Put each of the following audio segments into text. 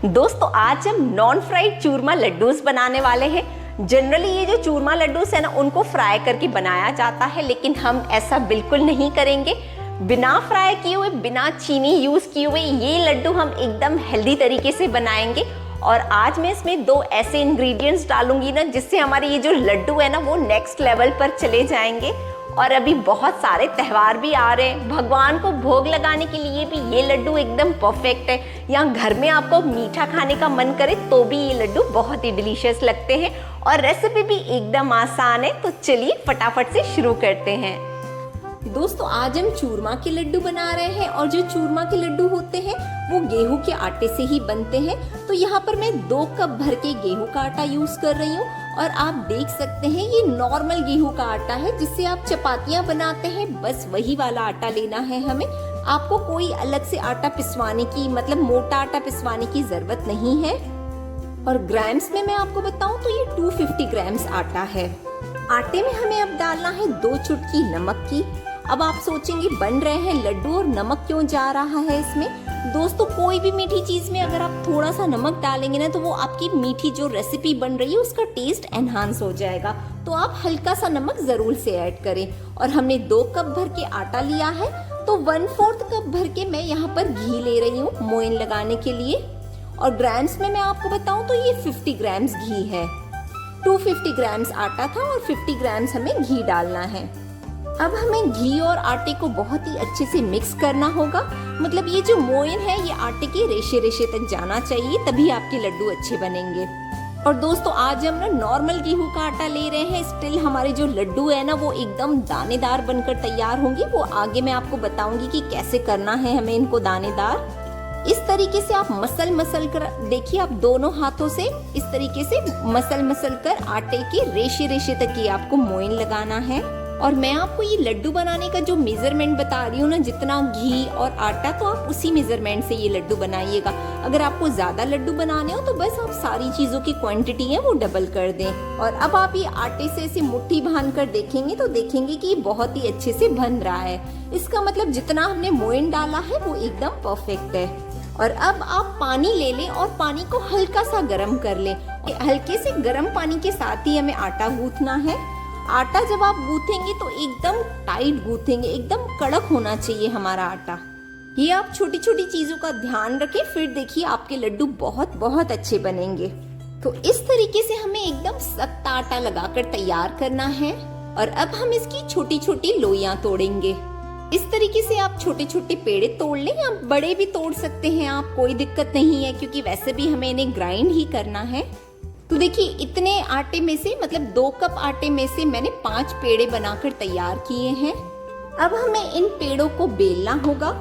दोस्तों आज हम नॉन फ्राइड चूरमा लड्डूस बनाने वाले हैं। जनरली ये जो चूरमा लड्डूस है ना, उनको फ्राई करके बनाया जाता है, लेकिन हम ऐसा बिल्कुल नहीं करेंगे। बिना फ्राई किए हुए, बिना चीनी यूज किए हुए ये लड्डू हम एकदम हेल्दी तरीके से बनाएंगे। और आज मैं इसमें 2 ऐसे इंग्रेडिएंट्स डालूंगी ना, जिससे हमारे ये जो लड्डू है ना वो नेक्स्ट लेवल पर चले जाएंगे। और अभी बहुत सारे त्यौहार भी आ रहे हैं, भगवान को भोग लगाने के लिए भी ये लड्डू एकदम परफेक्ट है। या घर में आपको मीठा खाने का मन करे तो भी ये लड्डू बहुत ही डिलीशियस लगते हैं। और रेसिपी भी एकदम आसान है, तो चलिए फटाफट से शुरू करते हैं। दोस्तों आज हम चूरमा के लड्डू बना रहे हैं, और जो चूरमा के लड्डू होते हैं वो गेहूं के आटे से ही बनते हैं। तो यहाँ पर मैं 2 कप भर के गेहूं का आटा यूज कर रही हूँ। और आप देख सकते हैं ये नॉर्मल गेहूं का आटा है, जिससे आप चपातियां बनाते हैं, बस वही वाला आटा लेना है हमें। आपको कोई अलग से आटा पिसवाने की, मतलब मोटा आटा पिसवाने की जरूरत नहीं है। और ग्राम्स में मैं आपको बताऊं तो ये 250 ग्राम्स आटा है। आटे में हमें अब डालना है 2 चुटकी नमक की। अब आप सोचेंगे बन रहे हैं लड्डू और नमक क्यों जा रहा है इसमें। दोस्तों कोई भी मीठी चीज में अगर आप थोड़ा सा नमक डालेंगे ना, तो वो आपकी मीठी जो रेसिपी बन रही है उसका टेस्ट एनहांस हो जाएगा। तो आप हल्का सा नमक जरूर से ऐड करें। और हमने 2 कप भर के आटा लिया है, तो 1/4 कप भर के मैं यहाँ पर घी ले रही हूँ मोइन लगाने के लिए। और ग्राम्स में मैं आपको बताऊं तो ये 50 ग्राम्स घी है। 250 ग्राम्स आटा था और 50 ग्राम्स हमें घी डालना है। अब हमें घी और आटे को बहुत ही अच्छे से मिक्स करना होगा। मतलब ये जो मोइन है ये आटे के रेशे रेशे तक जाना चाहिए, तभी आपके लड्डू अच्छे बनेंगे। और दोस्तों आज हम ना नॉर्मल गेहूं का आटा ले रहे हैं, स्टिल हमारे जो लड्डू है ना वो एकदम दानेदार बनकर तैयार होंगे। वो आगे मैं आपको बताऊंगी कि कैसे करना है हमें इनको दानेदार। इस तरीके से आप मसल कर देखिए, आप दोनों हाथों से इस तरीके से मसल कर आटे के रेशे रेशे तक ये आपको मोइन लगाना है। और मैं आपको ये लड्डू बनाने का जो मेजरमेंट बता रही हूँ ना, जितना घी और आटा, तो आप उसी मेजरमेंट से ये लड्डू बनाइएगा। अगर आपको ज्यादा लड्डू बनाने हो तो बस आप सारी चीजों की क्वांटिटी है वो डबल कर दें। और अब आप ये आटे से ऐसे मुट्ठी बांध कर देखेंगे तो देखेंगे कि ये बहुत ही अच्छे से बन रहा है। इसका मतलब जितना हमने मोइन डाला है वो एकदम परफेक्ट है। और अब आप पानी ले लें और पानी को हल्का सा गर्म कर लें। हल्के से गर्म पानी के साथ ही हमें आटा गूंथना है। आटा जब आप गूंथेंगे तो एकदम टाइट गूंथेंगे, एकदम कड़क होना चाहिए हमारा आटा। ये आप छोटी छोटी चीजों का ध्यान रखें, फिर देखिए आपके लड्डू बहुत बहुत अच्छे बनेंगे। तो इस तरीके से हमें एकदम सख्त आटा लगाकर तैयार करना है। और अब हम इसकी छोटी छोटी लोइयां तोड़ेंगे। इस तरीके से आप छोटे छोटे पेड़े तोड़ लें, आप बड़े भी तोड़ सकते हैं आप, कोई दिक्कत नहीं है, क्योंकि वैसे भी हमें इन्हें ग्राइंड ही करना है। तो देखिए इतने आटे में से, मतलब 2 कप आटे में से मैंने 5 पेड़े बनाकर तैयार किए हैं। अब हमें इन पेड़ों को बेलना होगा।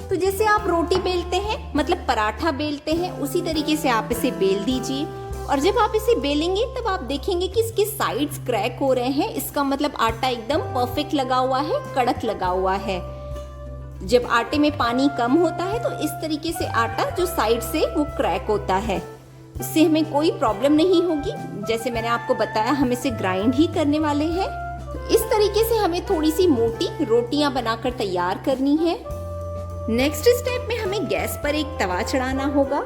तो जैसे आप रोटी बेलते हैं, मतलब पराठा बेलते हैं, उसी तरीके से आप इसे बेल दीजिए। और जब आप इसे बेलेंगे तब आप देखेंगे कि इसके साइड्स क्रैक हो रहे हैं। इसका मतलब आटा एकदम परफेक्ट लगा हुआ है, कड़क लगा हुआ है। जब आटे में पानी कम होता है तो इस तरीके से आटा जो साइड से वो क्रैक होता है, इससे हमें कोई प्रॉब्लम नहीं होगी। जैसे मैंने आपको बताया हम इसे ग्राइंड ही करने वाले हैं। तो इस तरीके से हमें थोड़ी सी मोटी रोटियां बनाकर तैयार करनी है। नेक्स्ट स्टेप में हमें गैस पर एक तवा चढ़ाना होगा,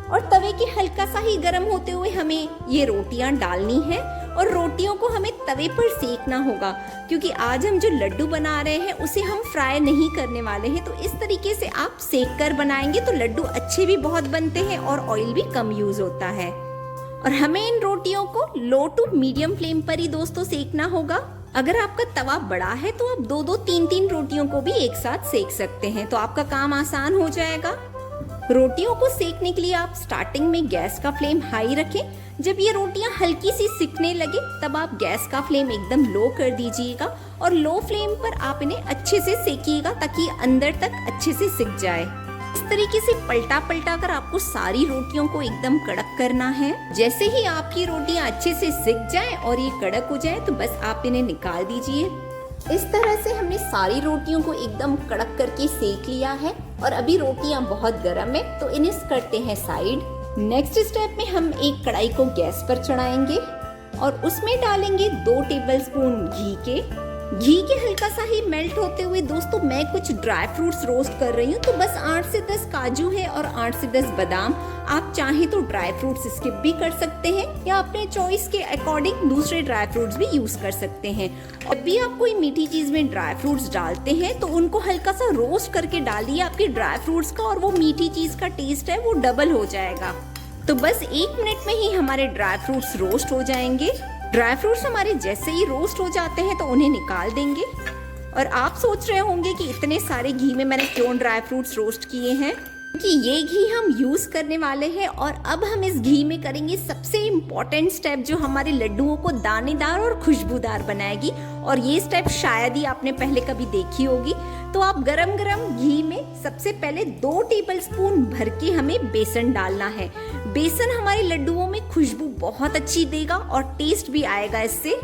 और तवे के हल्का सा ही गर्म होते हुए हमें ये रोटियां डालनी है। और रोटियों को हमें तवे पर सेकना होगा, क्योंकि आज हम जो लड्डू बना रहे हैं उसे हम फ्राई नहीं करने वाले हैं। तो इस तरीके से आप सेक कर बनाएंगे तो लड्डू अच्छे भी बहुत बनते हैं और ऑयल भी कम यूज होता है। और हमें इन रोटियों को लो टू मीडियम फ्लेम पर ही दोस्तों सेकना होगा। अगर आपका तवा बड़ा है तो आप 2-2, 3-3 रोटियों को भी एक साथ सेक सकते हैं, तो आपका काम आसान हो जाएगा। रोटियों को सेकने के लिए आप स्टार्टिंग में गैस का फ्लेम हाई रखें। जब ये रोटियां हल्की सी सिकने लगे तब आप गैस का फ्लेम एकदम लो कर दीजिएगा। और लो फ्लेम पर आप इन्हें अच्छे से सेकिएगा, ताकि अंदर तक अच्छे से सिक जाए। इस तरीके से पलटा पलटा कर आपको सारी रोटियों को एकदम कड़क करना है। जैसे ही आपकी रोटियां अच्छे से सिक जाएं और ये कड़क हो जाए तो बस आप इन्हें निकाल दीजिए। इस तरह से हमने सारी रोटियों को एकदम कड़क करके सेक लिया है। और अभी रोटियां बहुत गर्म है, तो इन्हें करते हैं साइड। नेक्स्ट स्टेप में हम एक कढ़ाई को गैस पर चढ़ाएंगे और उसमें डालेंगे 2 टेबलस्पून घी के। घी के हल्का सा ही मेल्ट होते हुए दोस्तों मैं कुछ ड्राई फ्रूट्स रोस्ट कर रही हूँ। तो बस 8 से 10 काजू है और 8 से 10 बादाम। आप चाहें तो ड्राई फ्रूट्स स्किप भी कर सकते हैं या अपने चॉइस के अकॉर्डिंग दूसरे ड्राई फ्रूट्स भी यूज कर सकते हैं। जब भी आप कोई मीठी चीज में ड्राई फ्रूट्स डालते हैं तो उनको हल्का सा रोस्ट करके डालिए। आपके ड्राई फ्रूट्स का और वो मीठी चीज का टेस्ट है वो डबल हो जाएगा। तो बस 1 मिनट में ही हमारे ड्राई फ्रूट्स रोस्ट हो जाएंगे। ड्राई फ्रूट्स हमारे जैसे ही रोस्ट हो जाते हैं तो उन्हें निकाल देंगे। और आप सोच रहे होंगे कि इतने सारे घी में मैंने क्यों ड्राई फ्रूट्स रोस्ट किए हैं, कि ये घी हम यूज करने वाले हैं। और अब हम इस घी में करेंगे सबसे इम्पोर्टेंट स्टेप जो हमारे लड्डुओं को दानेदार और खुशबूदार बनाएगी। और ये स्टेप शायद ही आपने पहले कभी देखी होगी। तो आप गरम गरम घी में सबसे पहले 2 टेबलस्पून भर के हमें बेसन डालना है। बेसन हमारे लड्डुओं में खुशबू बहुत अच्छी देगा और टेस्ट भी आएगा इससे।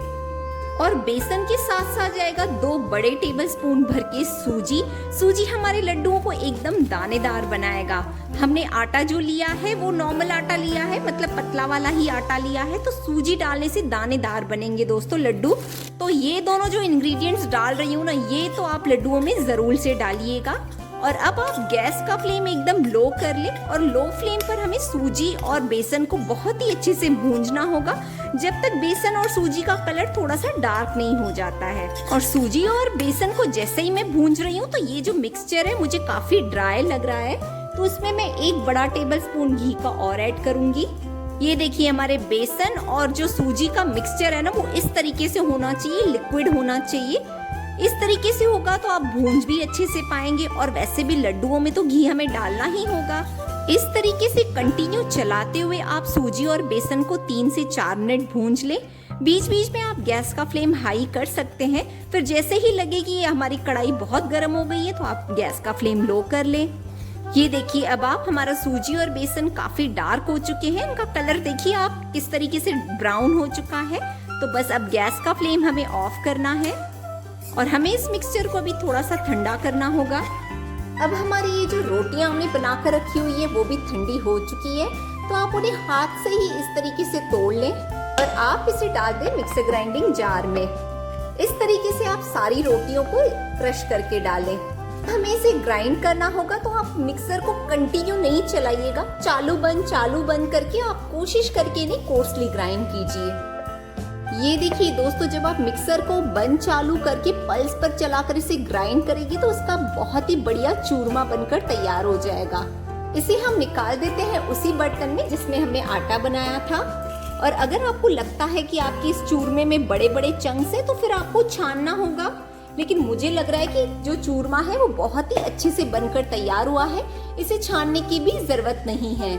और बेसन के साथ साथ जाएगा 2 बड़े टेबलस्पून भर के सूजी। सूजी हमारे लड्डुओं को एकदम दानेदार बनाएगा। हमने आटा जो लिया है वो नॉर्मल आटा लिया है, मतलब पतला वाला ही आटा लिया है। तो सूजी डालने से दानेदार बनेंगे दोस्तों लड्डू। तो ये दोनों जो इंग्रेडिएंट्स डाल रही हूँ ना, ये तो आप लड्डुओं में जरूर से डालिएगा। और अब आप गैस का फ्लेम एकदम लो कर लें और लो फ्लेम पर हमें सूजी और बेसन को बहुत ही अच्छे से भूंजना होगा जब तक बेसन और सूजी का कलर थोड़ा सा डार्क नहीं हो जाता है। और सूजी और बेसन को जैसे ही मैं भूंज रही हूँ तो ये जो मिक्सचर है मुझे काफी ड्राई लग रहा है। तो उसमें मैं 1 बड़ा टेबलस्पून घी का और ऐड करूंगी। ये देखिए हमारे बेसन और जो सूजी का मिक्सचर है ना वो इस तरीके से होना चाहिए, लिक्विड होना चाहिए। इस तरीके से होगा तो आप भूंज भी अच्छे से पाएंगे। और वैसे भी लड्डुओं में तो घी हमें डालना ही होगा। इस तरीके से कंटिन्यू चलाते हुए आप सूजी और बेसन को 3 से 4 मिनट भूंज लें। बीच बीच में आप गैस का फ्लेम हाई कर सकते हैं। फिर जैसे ही लगे कि ये हमारी कढ़ाई बहुत गर्म हो गई है तो आप गैस का फ्लेम लो कर लें। ये देखिए अब आप हमारा सूजी और बेसन काफी डार्क हो चुके हैं। इनका कलर देखिए आप किस तरीके से ब्राउन हो चुका है। तो बस अब गैस का फ्लेम हमें ऑफ करना है और हमें इस मिक्सचर को भी थोड़ा सा ठंडा करना होगा। अब हमारी ये जो रोटियां हमने बनाकर रखी हुई है वो भी ठंडी हो चुकी है। तो आप उन्हें हाथ से ही इस तरीके से तोड़ लें और आप इसे डाल दें मिक्सर ग्राइंडिंग जार में। इस तरीके से आप सारी रोटियों को क्रश करके डालें। हमें इसे ग्राइंड करना होगा तो आप मिक्सर को कंटिन्यू नहीं चलाइएगा, चालू बंद करके आप कोशिश करके इन्हें कोर्सली ग्राइंड कीजिए। ये देखिए दोस्तों जब आप मिक्सर को बंद चालू करके पल्स पर चलाकर इसे ग्राइंड करेंगे तो उसका बहुत ही बढ़िया चूरमा बनकर तैयार हो जाएगा। इसे हम निकाल देते हैं उसी बर्तन में जिसमें हमने आटा बनाया था। और अगर आपको लगता है कि आपके इस चूरमे में बड़े बड़े चंक्स हैं तो फिर आपको छानना होगा। लेकिन मुझे लग रहा है कि जो चूरमा है वो बहुत ही अच्छे से बनकर तैयार हुआ है, इसे छानने की भी जरूरत नहीं है।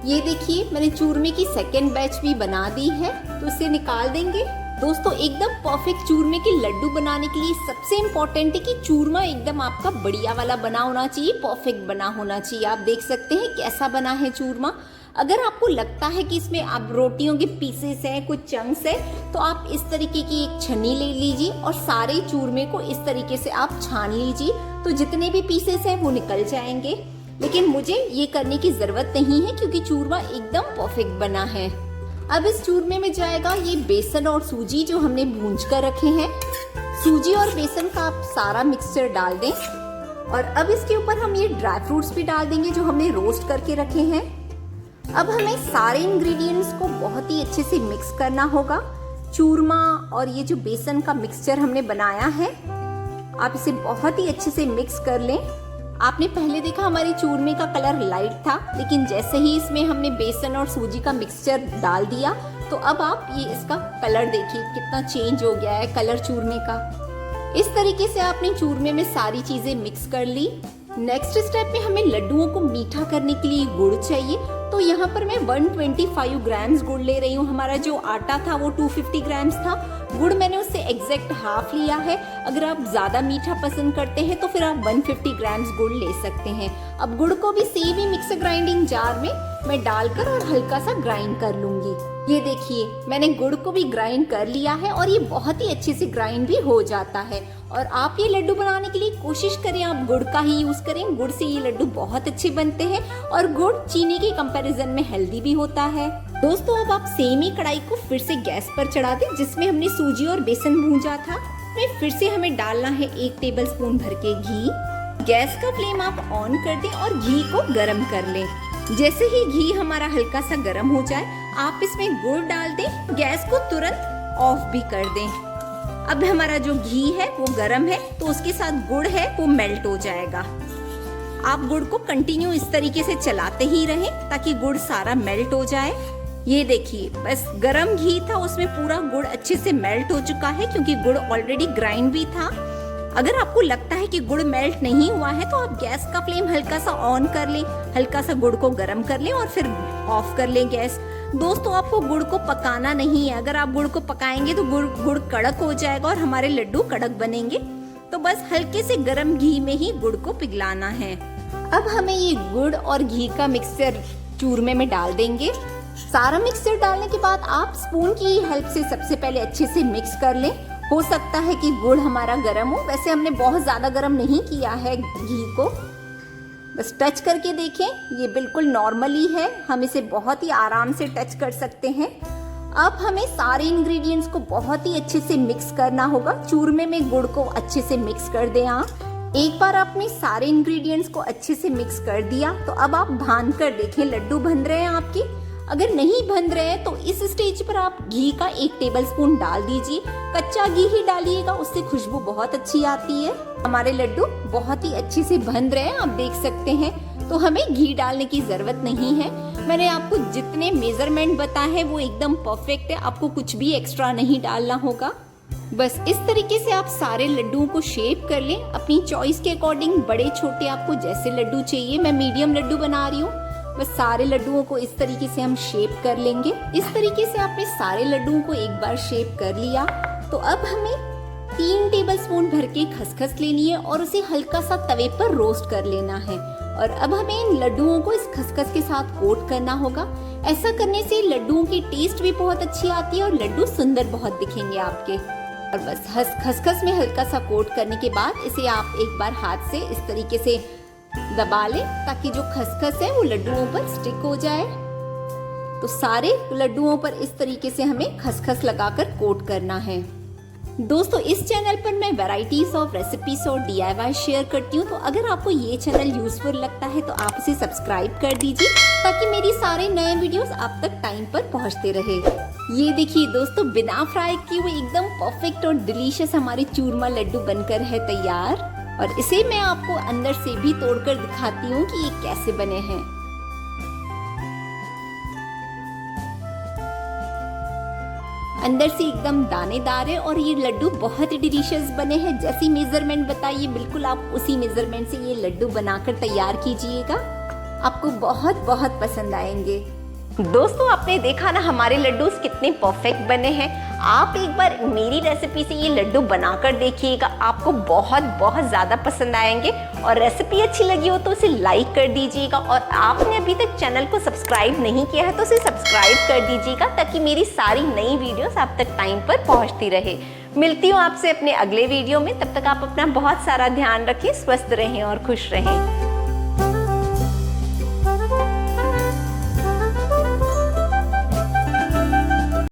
ये देखिए मैंने चूरमे की सेकेंड बैच भी बना दी है तो इसे निकाल देंगे। दोस्तों एकदम परफेक्ट चूरमे के लड्डू बनाने के लिए सबसे इम्पोर्टेंट है कि चूरमा एकदम आपका बढ़िया वाला बना होना चाहिए, परफेक्ट बना होना चाहिए। आप देख सकते हैं कैसा बना है चूरमा। अगर आपको लगता है कि इसमें आप रोटियों के पीसेस हैं, कुछ चंक्स है, तो आप इस तरीके की एक छन्नी ले लीजिए और सारे चूरमे को इस तरीके से आप छान लीजिए तो जितने भी पीसेस हैं वो निकल जाएंगे। लेकिन मुझे ये करने की जरूरत नहीं है क्योंकि चूरमा एकदम परफेक्ट बना है। अब इस चूरमे में जाएगा ये बेसन और सूजी जो हमने भूंज कर रखे हैं। सूजी और बेसन का आप सारा मिक्सचर डाल दें और अब इसके ऊपर हम ये ड्राई फ्रूट्स भी डाल देंगे जो हमने रोस्ट करके रखे हैं। अब हमें सारे इंग्रेडिएंट्स को बहुत ही अच्छे से मिक्स करना होगा। चूरमा और ये जो बेसन का मिक्सचर हमने बनाया है आप इसे बहुत ही अच्छे से मिक्स कर लें। आपने पहले देखा हमारे चूरमे का कलर लाइट था, लेकिन जैसे ही इसमें हमने बेसन और सूजी का मिक्सचर डाल दिया तो अब आप ये इसका कलर देखिए कितना चेंज हो गया है कलर चूरमे का। इस तरीके से आपने चूरमे में सारी चीजें मिक्स कर ली। नेक्स्ट स्टेप में हमें लड्डुओं को मीठा करने के लिए गुड़ चाहिए। तो यहाँ पर मैं 125 ग्राम्स गुड़ ले रही हूँ। हमारा जो आटा था वो 250 ग्राम्स था, गुड़ मैंने उससे एग्जैक्ट हाफ लिया है। अगर आप ज्यादा मीठा पसंद करते हैं तो फिर आप 150 ग्राम्स गुड़ ले सकते हैं। अब गुड़ को भी सेम ही मिक्सर ग्राइंडिंग जार में मैं डालकर और हल्का सा ग्राइंड कर लूंगी। ये देखिए मैंने गुड़ को भी ग्राइंड कर लिया है और ये बहुत ही अच्छे से ग्राइंड भी हो जाता है। और आप ये लड्डू बनाने के लिए कोशिश करें आप गुड़ का ही यूज करें। गुड़ से ये लड्डू बहुत अच्छे बनते हैं और गुड़ चीनी के कंपैरिजन में हेल्दी भी होता है। दोस्तों अब आप सेम ही कढ़ाई को फिर से गैस पर चढ़ा दें जिसमें हमने सूजी और बेसन भूंजा था। इसमें फिर से हमें डालना है 1 टेबलस्पून भर के घी। गैस का फ्लेम आप ऑन कर दें और घी को गरम कर लें। जैसे ही घी हमारा हल्का सा गरम हो जाए, आप इसमें गुड़ डाल दें। गैस को तुरंत ऑफ भी कर दें। अब हमारा जो घी है वो गरम है, तो उसके साथ गुड़ है वो मेल्ट हो जाएगा। आप गुड़ को कंटिन्यू इस तरीके से चलाते ही रहें ताकि गुड़ सारा मेल्ट हो जाए। ये देखिए, बस गरम घी था, उसमें पूरा गुड़ अच्छे से मेल्ट हो चुका है क्योंकि गुड़ ऑलरेडी ग्राइंड भी था। अगर आपको लगता है कि गुड़ मेल्ट नहीं हुआ है तो आप गैस का फ्लेम हल्का सा ऑन कर लें, हल्का सा गुड़ को गरम कर लें और फिर ऑफ कर लें गैस। दोस्तों, आपको गुड़ को पकाना नहीं है। अगर आप गुड़ को पकाएंगे तो गुड़ कड़क हो जाएगा और हमारे लड्डू कड़क बनेंगे। तो बस हल्के से गरम घी में ही गुड़ को पिघलाना है। अब हमें ये गुड़ और घी का मिक्सचर चूरमे में डाल देंगे। सारा मिक्सचर डालने के बाद आप स्पून की हेल्प से सबसे पहले अच्छे से मिक्स कर लें। हो सकता है कि गुड़ हमारा गरम हो, वैसे हमने बहुत ज़्यादा गरम नहीं किया है घी को। बस टच करके देखें, ये बिल्कुल नॉर्मली है, हम इसे बहुत ही आराम से टच कर सकते हैं। अब हमें सारे इंग्रेडिएंट्स को बहुत ही अच्छे से मिक्स करना होगा। चूरमे में गुड़ को अच्छे से मिक्स कर दें आप। एक बार आपने सारे इंग्रेडिएंट्स को अच्छे से मिक्स कर दिया तो अब आप भान कर देखें लड्डू बन रहे हैं आपके। अगर नहीं बन रहे हैं तो इस स्टेज पर आप घी का 1 टेबलस्पून डाल दीजिए। कच्चा घी ही डालिएगा, उससे खुशबू बहुत अच्छी आती है। हमारे लड्डू बहुत ही अच्छे से बन रहे हैं, आप देख सकते हैं। तो हमें घी डालने की जरूरत नहीं है। मैंने आपको जितने मेजरमेंट बताए हैं वो एकदम परफेक्ट है, आपको कुछ भी एक्स्ट्रा नहीं डालना होगा। बस इस तरीके से आप सारे लड्डुओं को शेप कर लें अपनी चॉइस के अकॉर्डिंग। बड़े छोटे आपको जैसे लड्डू चाहिए, मैं मीडियम लड्डू बना रही हूँ। बस सारे लड्डुओं को इस तरीके से हम शेप कर लेंगे। इस तरीके से आपने सारे लड्डुओं को एक बार शेप कर लिया तो अब हमें 3 टेबलस्पून भर के खसखस लेनी है और उसे हल्का सा तवे पर रोस्ट कर लेना है। और अब हमें इन लड्डुओं को इस खसखस के साथ कोट करना होगा। ऐसा करने से लड्डुओं की टेस्ट भी बहुत अच्छी आती है और लड्डू सुंदर बहुत दिखेंगे आपके। और बस खसखस में हल्का सा कोट करने के बाद इसे आप एक बार हाथ से इस तरीके से दबा लें ताकि जो खसखस है वो लड्डुओं पर स्टिक हो जाए। तो सारे लड्डुओं पर इस तरीके से हमें खसखस लगाकर कोट करना है। दोस्तों, इस चैनल पर मैं वैरायटीज ऑफ रेसिपीज और DIY शेयर करती हूँ, तो अगर आपको ये चैनल यूजफुल लगता है तो आप इसे सब्सक्राइब कर दीजिए ताकि मेरी सारे नए वीडियोस आप तक टाइम पर पहुँचते रहे। ये देखिए दोस्तों, बिना फ्राई किए हुए एकदम परफेक्ट और डिलीशियस हमारे चूरमा लड्डू बनकर है तैयार। और इसे मैं आपको अंदर से भी तोड़कर दिखाती हूँ कि ये कैसे बने हैं। अंदर से एकदम दानेदार है और ये लड्डू बहुत ही डिलीशियस बने हैं। जैसी मेजरमेंट बताइए बिल्कुल आप उसी मेजरमेंट से ये लड्डू बनाकर तैयार कीजिएगा, आपको बहुत बहुत पसंद आएंगे। दोस्तों, आपने देखा ना हमारे लड्डू कितने परफेक्ट बने हैं। आप एक बार मेरी रेसिपी से ये लड्डू बनाकर देखिएगा, आपको बहुत बहुत ज़्यादा पसंद आएंगे। और रेसिपी अच्छी लगी हो तो उसे लाइक कर दीजिएगा और आपने अभी तक चैनल को सब्सक्राइब नहीं किया है तो उसे सब्सक्राइब कर दीजिएगा ताकि मेरी सारी नई वीडियोस आप तक टाइम पर पहुंचती रहे। मिलती हूँ आपसे अपने अगले वीडियो में, तब तक आप अपना बहुत सारा ध्यान रखें, स्वस्थ रहें और खुश रहें।